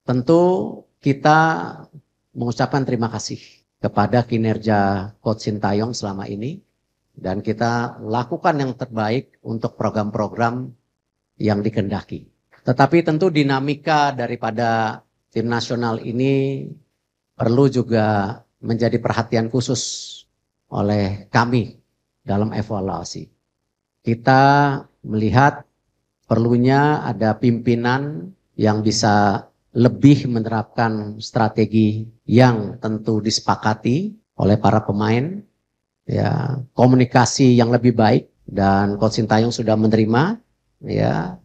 Tentu kita mengucapkan terima kasih kepada kinerja Coach Sintayong selama ini. Dan kita lakukan yang terbaik untuk program-program yang dikehendaki. Tetapi tentu dinamika daripada tim nasional ini perlu juga menjadi perhatian khusus oleh kami dalam evaluasi. Kita melihat perlunya ada pimpinan yang bisa lebih menerapkan strategi yang tentu disepakati oleh para pemain. Ya, komunikasi yang lebih baik, dan Coach Sintayong sudah menerima ya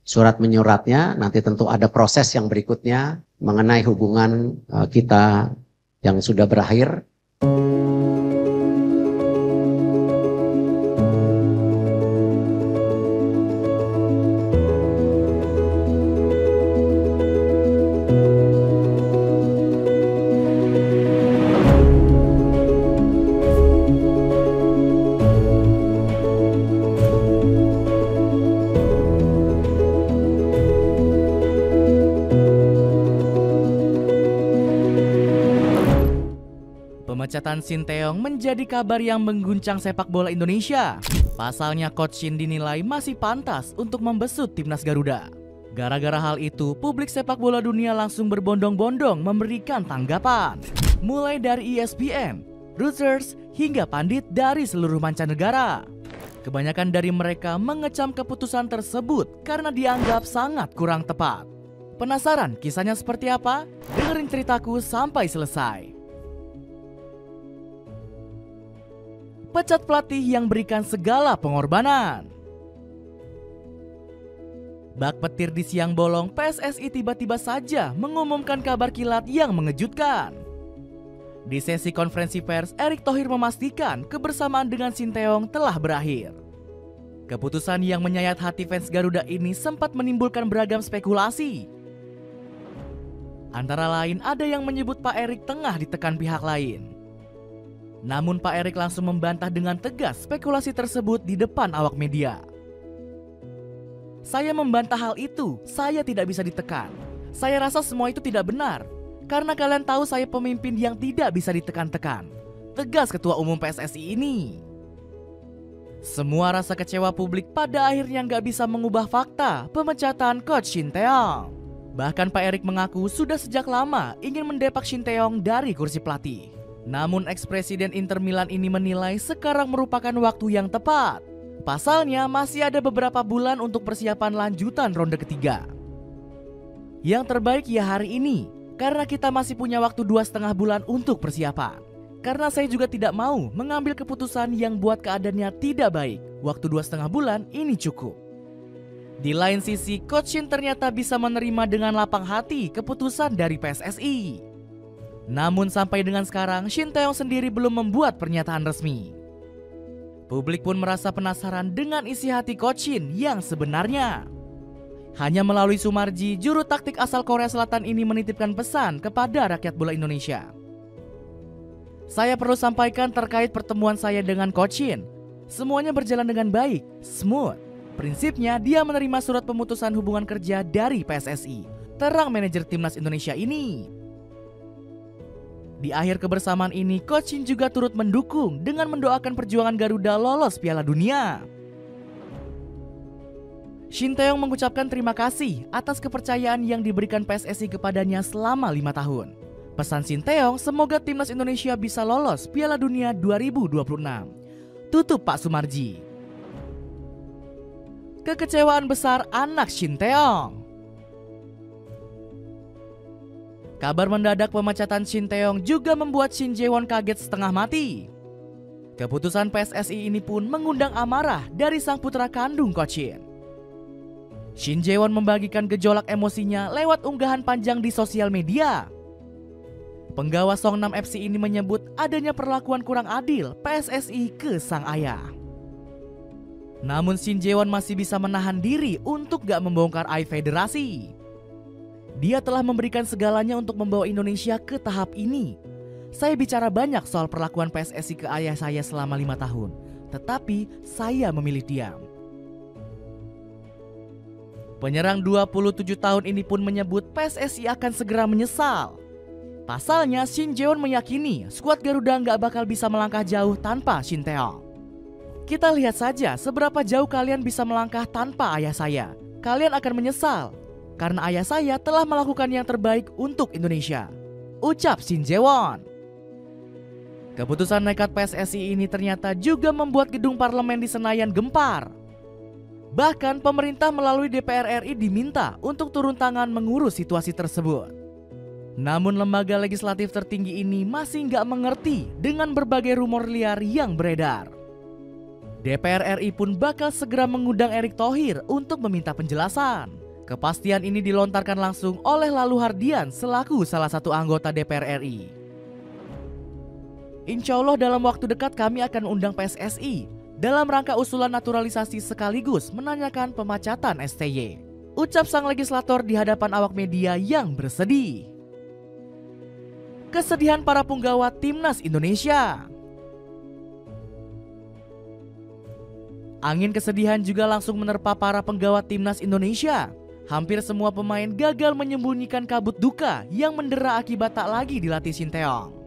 surat menyuratnya. Nanti tentu ada proses yang berikutnya mengenai hubungan kita yang sudah berakhir. Pemecatan Sintayong menjadi kabar yang mengguncang sepak bola Indonesia. Pasalnya Coach Shin dinilai masih pantas untuk membesut timnas Garuda. Gara-gara hal itu, publik sepak bola dunia langsung berbondong-bondong memberikan tanggapan. Mulai dari ESPN, Reuters, hingga pandit dari seluruh mancanegara. Kebanyakan dari mereka mengecam keputusan tersebut karena dianggap sangat kurang tepat. Penasaran kisahnya seperti apa? Dengerin ceritaku sampai selesai. Pecat pelatih yang berikan segala pengorbanan. Bak petir di siang bolong, PSSI tiba-tiba saja mengumumkan kabar kilat yang mengejutkan. Di sesi konferensi pers, Erick Thohir memastikan kebersamaan dengan Sintayong telah berakhir. Keputusan yang menyayat hati fans Garuda ini sempat menimbulkan beragam spekulasi. Antara lain ada yang menyebut Pak Erick tengah ditekan pihak lain. Namun Pak Erick langsung membantah dengan tegas spekulasi tersebut di depan awak media. Saya membantah hal itu, saya tidak bisa ditekan. Saya rasa semua itu tidak benar, karena kalian tahu saya pemimpin yang tidak bisa ditekan-tekan. Tegas Ketua Umum PSSI ini. Semua rasa kecewa publik pada akhirnya nggak bisa mengubah fakta pemecatan Coach Sintayong. Bahkan Pak Erick mengaku sudah sejak lama ingin mendepak Sintayong dari kursi pelatih. Namun ex-presiden Inter Milan ini menilai sekarang merupakan waktu yang tepat. Pasalnya masih ada beberapa bulan untuk persiapan lanjutan ronde ketiga. Yang terbaik ya hari ini, karena kita masih punya waktu 2,5 bulan untuk persiapan. Karena saya juga tidak mau mengambil keputusan yang buat keadaannya tidak baik. Waktu 2,5 bulan ini cukup. Di lain sisi, Coach Shin ternyata bisa menerima dengan lapang hati keputusan dari PSSI. Namun sampai dengan sekarang, Sintayong sendiri belum membuat pernyataan resmi. Publik pun merasa penasaran dengan isi hati Coach Shin yang sebenarnya. Hanya melalui Sumarji, juru taktik asal Korea Selatan ini menitipkan pesan kepada rakyat bola Indonesia. Saya perlu sampaikan terkait pertemuan saya dengan Coach Shin. Semuanya berjalan dengan baik, smooth. Prinsipnya dia menerima surat pemutusan hubungan kerja dari PSSI. Terang manajer timnas Indonesia ini. Di akhir kebersamaan ini, Coach Shin juga turut mendukung dengan mendoakan perjuangan Garuda lolos Piala Dunia. Sintayong mengucapkan terima kasih atas kepercayaan yang diberikan PSSI kepadanya selama 5 tahun. Pesan Sintayong, semoga timnas Indonesia bisa lolos Piala Dunia 2026. Tutup Pak Sumarji. Kekecewaan besar anak Sintayong. Kabar mendadak pemecatan Sintayong juga membuat Shin Jae-won kaget setengah mati. Keputusan PSSI ini pun mengundang amarah dari sang putra kandung Coach Shin. Shin Jae-won membagikan gejolak emosinya lewat unggahan panjang di sosial media. Penggawa Songnam FC ini menyebut adanya perlakuan kurang adil PSSI ke sang ayah. Namun Shin Jae-won masih bisa menahan diri untuk gak membongkar aib federasi. Dia telah memberikan segalanya untuk membawa Indonesia ke tahap ini. Saya bicara banyak soal perlakuan PSSI ke ayah saya selama 5 tahun. Tetapi saya memilih diam. Penyerang 27 tahun ini pun menyebut PSSI akan segera menyesal. Pasalnya, Shin Jae-won meyakini skuad Garuda nggak bakal bisa melangkah jauh tanpa Shin Tae-yong. Kita lihat saja seberapa jauh kalian bisa melangkah tanpa ayah saya. Kalian akan menyesal, karena ayah saya telah melakukan yang terbaik untuk Indonesia, ucap Shin Jae-won. Keputusan nekat PSSI ini ternyata juga membuat gedung parlemen di Senayan gempar. Bahkan pemerintah melalui DPR RI diminta untuk turun tangan mengurus situasi tersebut. Namun lembaga legislatif tertinggi ini masih nggak mengerti dengan berbagai rumor liar yang beredar. DPR RI pun bakal segera mengundang Erick Thohir untuk meminta penjelasan. Kepastian ini dilontarkan langsung oleh Lalu Hardian selaku salah satu anggota DPR RI. Insya Allah dalam waktu dekat kami akan undang PSSI dalam rangka usulan naturalisasi sekaligus menanyakan pemecatan STY, ucap sang legislator di hadapan awak media yang bersedih. Kesedihan para punggawa Timnas Indonesia. Angin kesedihan juga langsung menerpa para penggawa Timnas Indonesia. Hampir semua pemain gagal menyembunyikan kabut duka yang mendera akibat tak lagi dilatih Shin Tae-yong.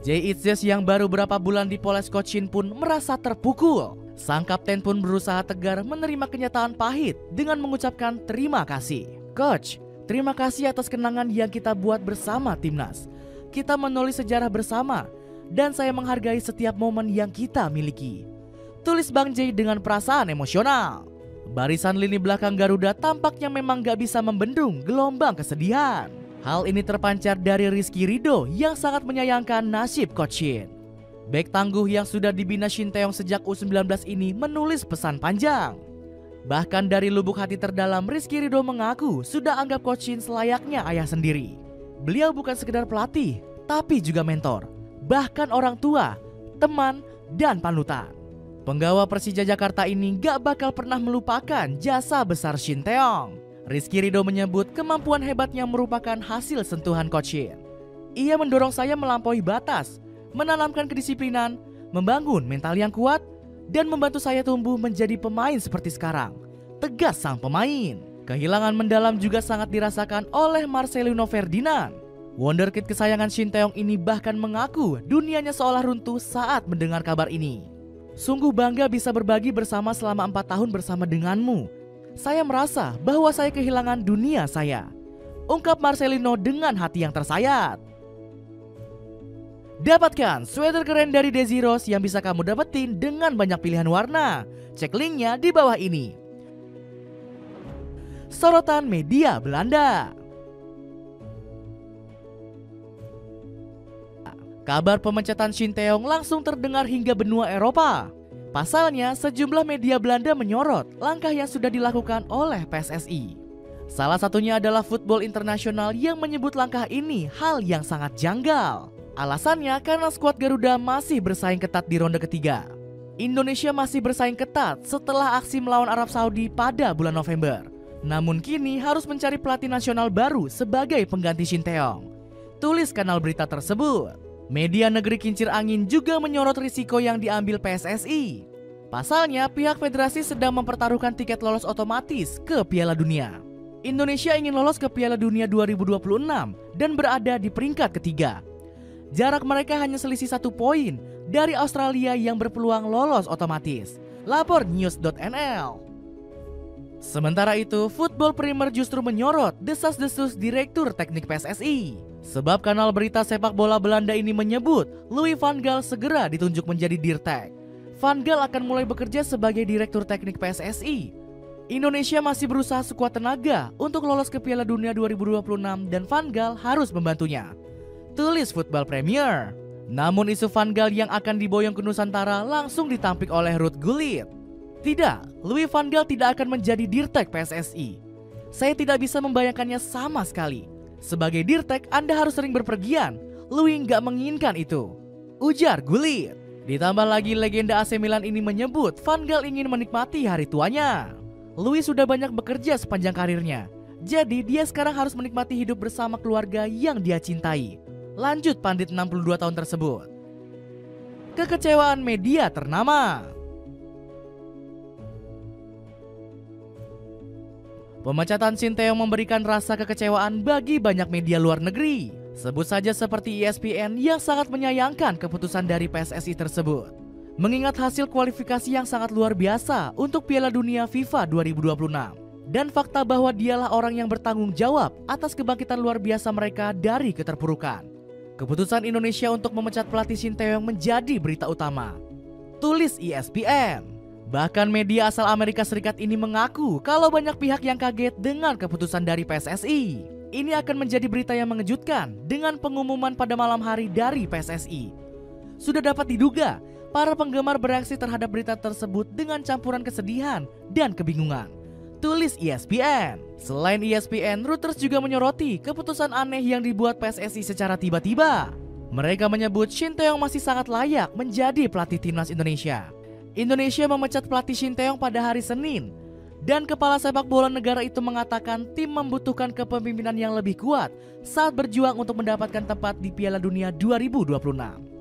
Jae Itzes yang baru berapa bulan dipoles Coach Shin pun merasa terpukul. Sang kapten pun berusaha tegar menerima kenyataan pahit dengan mengucapkan terima kasih. Coach, terima kasih atas kenangan yang kita buat bersama Timnas. Kita menulis sejarah bersama dan saya menghargai setiap momen yang kita miliki, tulis Bang Jae dengan perasaan emosional. Barisan lini belakang Garuda tampaknya memang gak bisa membendung gelombang kesedihan. Hal ini terpancar dari Rizky Ridho yang sangat menyayangkan nasib Coach Shin. Bek tangguh yang sudah dibina Shin Tae-yong sejak U19 ini menulis pesan panjang. Bahkan dari lubuk hati terdalam, Rizky Ridho mengaku sudah anggap Coach Shin selayaknya ayah sendiri. Beliau bukan sekedar pelatih, tapi juga mentor, bahkan orang tua, teman, dan panutan. Penggawa Persija Jakarta ini gak bakal pernah melupakan jasa besar Shin Tae-yong. Rizky Ridho menyebut kemampuan hebatnya merupakan hasil sentuhan Coach Shin. Ia mendorong saya melampaui batas, menanamkan kedisiplinan, membangun mental yang kuat, dan membantu saya tumbuh menjadi pemain seperti sekarang, tegas sang pemain. Kehilangan mendalam juga sangat dirasakan oleh Marcelino Ferdinand. Wonderkid kesayangan Shin Tae-yong ini bahkan mengaku dunianya seolah runtuh saat mendengar kabar ini. Sungguh bangga bisa berbagi bersama selama 4 tahun bersama denganmu. Saya merasa bahwa saya kehilangan dunia saya, ungkap Marcelino dengan hati yang tersayat. Dapatkan sweater keren dari Desiros yang bisa kamu dapetin dengan banyak pilihan warna. Cek linknya di bawah ini. Sorotan media Belanda. Kabar pemecatan Shin Tae-yong langsung terdengar hingga benua Eropa. Pasalnya, sejumlah media Belanda menyorot langkah yang sudah dilakukan oleh PSSI. Salah satunya adalah Football International yang menyebut langkah ini hal yang sangat janggal. Alasannya karena skuad Garuda masih bersaing ketat di ronde ketiga. Indonesia masih bersaing ketat setelah aksi melawan Arab Saudi pada bulan November. Namun kini harus mencari pelatih nasional baru sebagai pengganti Shin Tae-yong, tulis kanal berita tersebut. Media negeri kincir angin juga menyorot risiko yang diambil PSSI. Pasalnya pihak federasi sedang mempertaruhkan tiket lolos otomatis ke Piala Dunia. Indonesia ingin lolos ke Piala Dunia 2026 dan berada di peringkat ketiga. Jarak mereka hanya selisih 1 poin dari Australia yang berpeluang lolos otomatis, lapor news.nl. Sementara itu, Football Premier justru menyorot desas-desus Direktur Teknik PSSI. Sebab kanal berita sepak bola Belanda ini menyebut Louis van Gaal segera ditunjuk menjadi Dirtek. Van Gaal akan mulai bekerja sebagai Direktur Teknik PSSI. Indonesia masih berusaha sekuat tenaga untuk lolos ke Piala Dunia 2026 dan Van Gaal harus membantunya, tulis Football Premier. Namun isu Van Gaal yang akan diboyong ke Nusantara langsung ditampik oleh Ruud Gullit. Tidak, Louis van Gaal tidak akan menjadi Dirtek PSSI. Saya tidak bisa membayangkannya sama sekali. Sebagai Dirtek, Anda harus sering berpergian. Louis nggak menginginkan itu, ujar Gullit. Ditambah lagi legenda AC Milan ini menyebut Van Gaal ingin menikmati hari tuanya. Louis sudah banyak bekerja sepanjang karirnya, jadi dia sekarang harus menikmati hidup bersama keluarga yang dia cintai, lanjut pandit 62 tahun tersebut. Kekecewaan media ternama. Pemecatan Shin Tae-yong memberikan rasa kekecewaan bagi banyak media luar negeri. Sebut saja seperti ESPN yang sangat menyayangkan keputusan dari PSSI tersebut. Mengingat hasil kualifikasi yang sangat luar biasa untuk Piala Dunia FIFA 2026. Dan fakta bahwa dialah orang yang bertanggung jawab atas kebangkitan luar biasa mereka dari keterpurukan. Keputusan Indonesia untuk memecat pelatih Shin Tae-yong menjadi berita utama. Tulis ESPN. Bahkan media asal Amerika Serikat ini mengaku kalau banyak pihak yang kaget dengan keputusan dari PSSI. Ini akan menjadi berita yang mengejutkan dengan pengumuman pada malam hari dari PSSI. Sudah dapat diduga, para penggemar bereaksi terhadap berita tersebut dengan campuran kesedihan dan kebingungan. Tulis ESPN. Selain ESPN, Reuters juga menyoroti keputusan aneh yang dibuat PSSI secara tiba-tiba. Mereka menyebut Shin Tae-yong masih sangat layak menjadi pelatih timnas Indonesia. Indonesia memecat pelatih Shin Tae-yong pada hari Senin. Dan kepala sepak bola negara itu mengatakan tim membutuhkan kepemimpinan yang lebih kuat saat berjuang untuk mendapatkan tempat di Piala Dunia 2026.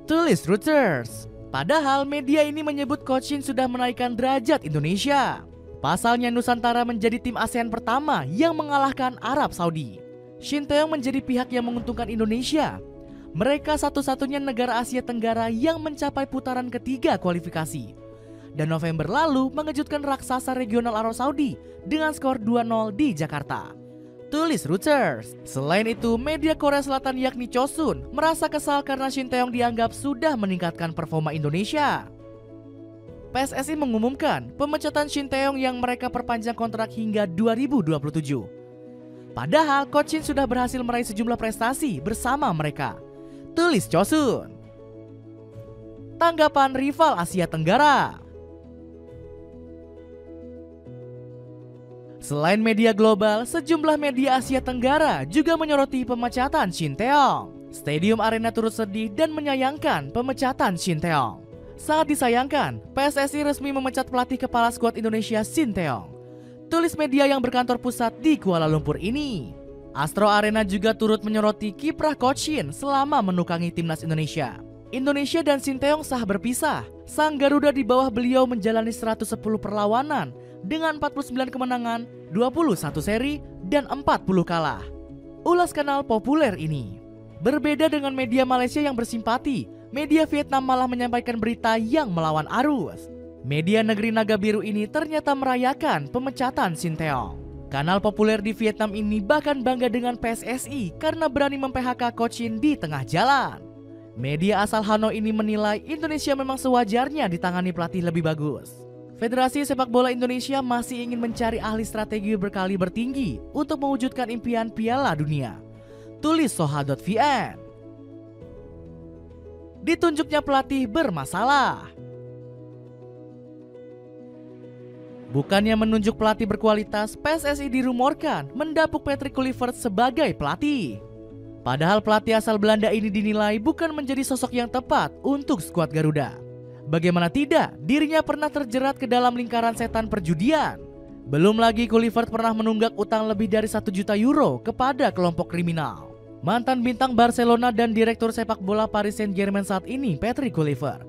Tulis Reuters. Padahal media ini menyebut Coach Shin sudah menaikkan derajat Indonesia. Pasalnya Nusantara menjadi tim ASEAN pertama yang mengalahkan Arab Saudi. Shin Tae-yong menjadi pihak yang menguntungkan Indonesia. Mereka satu-satunya negara Asia Tenggara yang mencapai putaran ketiga kualifikasi. Dan November lalu mengejutkan raksasa regional Arab Saudi dengan skor 2-0 di Jakarta. Tulis Reuters. Selain itu, media Korea Selatan yakni Chosun merasa kesal karena Shin Tae-yong dianggap sudah meningkatkan performa Indonesia. PSSI mengumumkan pemecatan Shin Tae-yong yang mereka perpanjang kontrak hingga 2027. Padahal Coach Shin sudah berhasil meraih sejumlah prestasi bersama mereka. Tulis Chosun. Tanggapan rival Asia Tenggara. Selain media global, sejumlah media Asia Tenggara juga menyoroti pemecatan Shin Tae-yong. Stadium Arena turut sedih dan menyayangkan pemecatan Shin Tae-yong. Saat disayangkan, PSSI resmi memecat pelatih kepala skuad Indonesia Shin Tae-yong. Tulis media yang berkantor pusat di Kuala Lumpur ini. Astro Arena juga turut menyoroti kiprah Coach Shin selama menukangi timnas Indonesia. Indonesia dan Shin Tae-yong sah berpisah. Sang Garuda di bawah beliau menjalani 110 perlawanan dengan 49 kemenangan, 21 seri, dan 40 kalah. Ulas kanal populer ini. Berbeda dengan media Malaysia yang bersimpati, media Vietnam malah menyampaikan berita yang melawan arus. Media negeri Naga Biru ini ternyata merayakan pemecatan Shin Tae-yong. Kanal populer di Vietnam ini bahkan bangga dengan PSSI karena berani mem-PHK Coach Shin di tengah jalan. Media asal Hanoi ini menilai Indonesia memang sewajarnya ditangani pelatih lebih bagus. Federasi Sepak Bola Indonesia masih ingin mencari ahli strategi berkaliber tinggi untuk mewujudkan impian Piala Dunia. Tulis Soha.vn. Ditunjuknya pelatih bermasalah. Bukannya menunjuk pelatih berkualitas, PSSI dirumorkan mendapuk Patrick Kluivert sebagai pelatih. Padahal pelatih asal Belanda ini dinilai bukan menjadi sosok yang tepat untuk skuad Garuda. Bagaimana tidak, dirinya pernah terjerat ke dalam lingkaran setan perjudian. Belum lagi Kluivert pernah menunggak utang lebih dari 1 juta euro kepada kelompok kriminal. Mantan bintang Barcelona dan direktur sepak bola Paris Saint-Germain saat ini, Patrick Kluivert,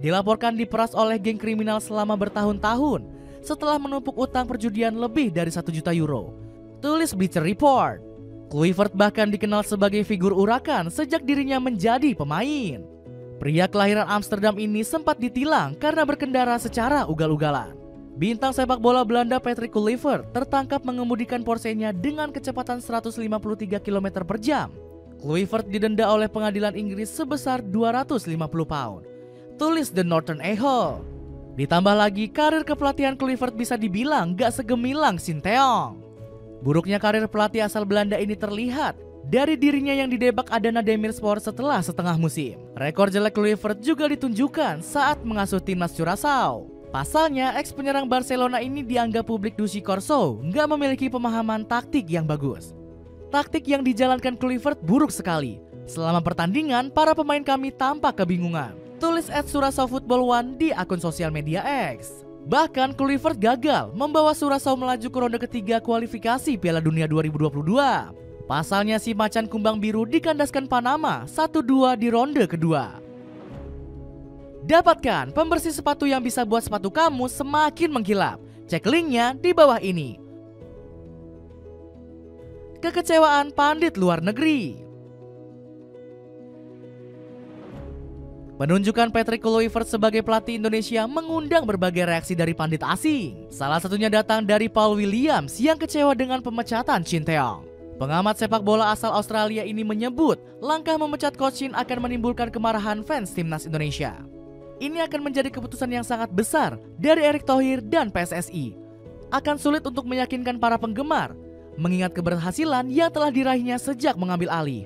dilaporkan diperas oleh geng kriminal selama bertahun-tahun setelah menumpuk utang perjudian lebih dari 1 juta euro. Tulis Bleacher Report. Kluivert bahkan dikenal sebagai figur urakan sejak dirinya menjadi pemain. Pria kelahiran Amsterdam ini sempat ditilang karena berkendara secara ugal-ugalan. Bintang sepak bola Belanda Patrick Kluivert tertangkap mengemudikan Porsche-nya dengan kecepatan 153 km per jam. Kluivert didenda oleh pengadilan Inggris sebesar 250 pound. Tulis The Northern Echo. Ditambah lagi karir kepelatihan Kluivert bisa dibilang gak segemilang Shin Tae-yong. Buruknya karir pelatih asal Belanda ini terlihat dari dirinya yang didebak Adana Demirspor setelah setengah musim. Rekor jelek Kluivert juga ditunjukkan saat mengasuh timnas Curaçao. Pasalnya, ex penyerang Barcelona ini dianggap publik Dusi Corso nggak memiliki pemahaman taktik yang bagus. Taktik yang dijalankan Kluivert buruk sekali. Selama pertandingan, para pemain kami tampak kebingungan. Tulis @Curaçao Football One di akun sosial media X. Bahkan Kluivert gagal membawa Curaçao melaju ke ronde ketiga kualifikasi Piala Dunia 2022. Pasalnya si macan kumbang biru dikandaskan Panama 1-2 di ronde kedua. Dapatkan pembersih sepatu yang bisa buat sepatu kamu semakin mengkilap. Cek linknya di bawah ini. Kekecewaan pandit luar negeri. Penunjukan Patrick Kluivert sebagai pelatih Indonesia mengundang berbagai reaksi dari pandit asing. Salah satunya datang dari Paul Williams yang kecewa dengan pemecatan Shin Tae-yong. Pengamat sepak bola asal Australia ini menyebut langkah memecat Coach Shin akan menimbulkan kemarahan fans timnas Indonesia. Ini akan menjadi keputusan yang sangat besar dari Erick Thohir dan PSSI. Akan sulit untuk meyakinkan para penggemar, mengingat keberhasilan yang telah diraihnya sejak mengambil alih.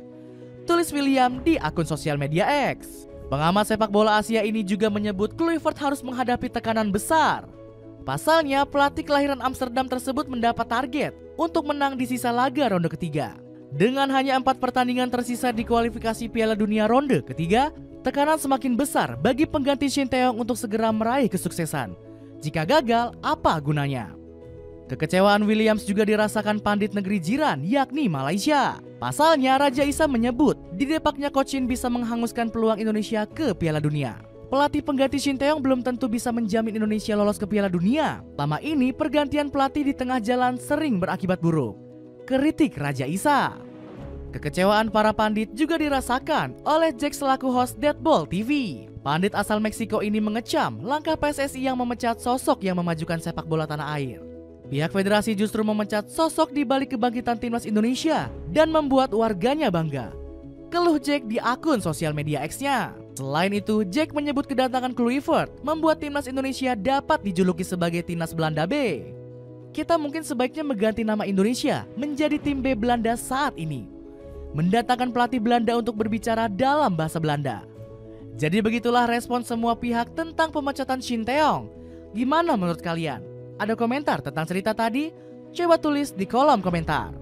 Tulis William di akun sosial media X. Pengamat sepak bola Asia ini juga menyebut Kluivert harus menghadapi tekanan besar. Pasalnya, pelatih kelahiran Amsterdam tersebut mendapat target untuk menang di sisa laga ronde ketiga. Dengan hanya 4 pertandingan tersisa di kualifikasi Piala Dunia ronde ketiga, tekanan semakin besar bagi pengganti Shin Tae-yong untuk segera meraih kesuksesan. Jika gagal, apa gunanya? Kekecewaan Williams juga dirasakan pandit negeri jiran, yakni Malaysia. Pasalnya, Raja Isa menyebut didepaknya Coach Shin bisa menghanguskan peluang Indonesia ke Piala Dunia. Pelatih pengganti Shin Tae-yong belum tentu bisa menjamin Indonesia lolos ke Piala Dunia. Lama ini, pergantian pelatih di tengah jalan sering berakibat buruk. Kritik Raja Isa. Kekecewaan para pandit juga dirasakan oleh Jack selaku host Deadball TV. Pandit asal Meksiko ini mengecam langkah PSSI yang memecat sosok yang memajukan sepak bola tanah air. Pihak federasi justru memecat sosok di balik kebangkitan timnas Indonesia dan membuat warganya bangga. Keluh Jack di akun sosial media X-nya. Selain itu, Jack menyebut kedatangan Kluivert membuat timnas Indonesia dapat dijuluki sebagai timnas Belanda B. Kita mungkin sebaiknya mengganti nama Indonesia menjadi tim B Belanda saat ini. Mendatangkan pelatih Belanda untuk berbicara dalam bahasa Belanda. Jadi begitulah respon semua pihak tentang pemecatan Shin Tae-yong. Gimana menurut kalian? Ada komentar tentang cerita tadi? Coba tulis di kolom komentar.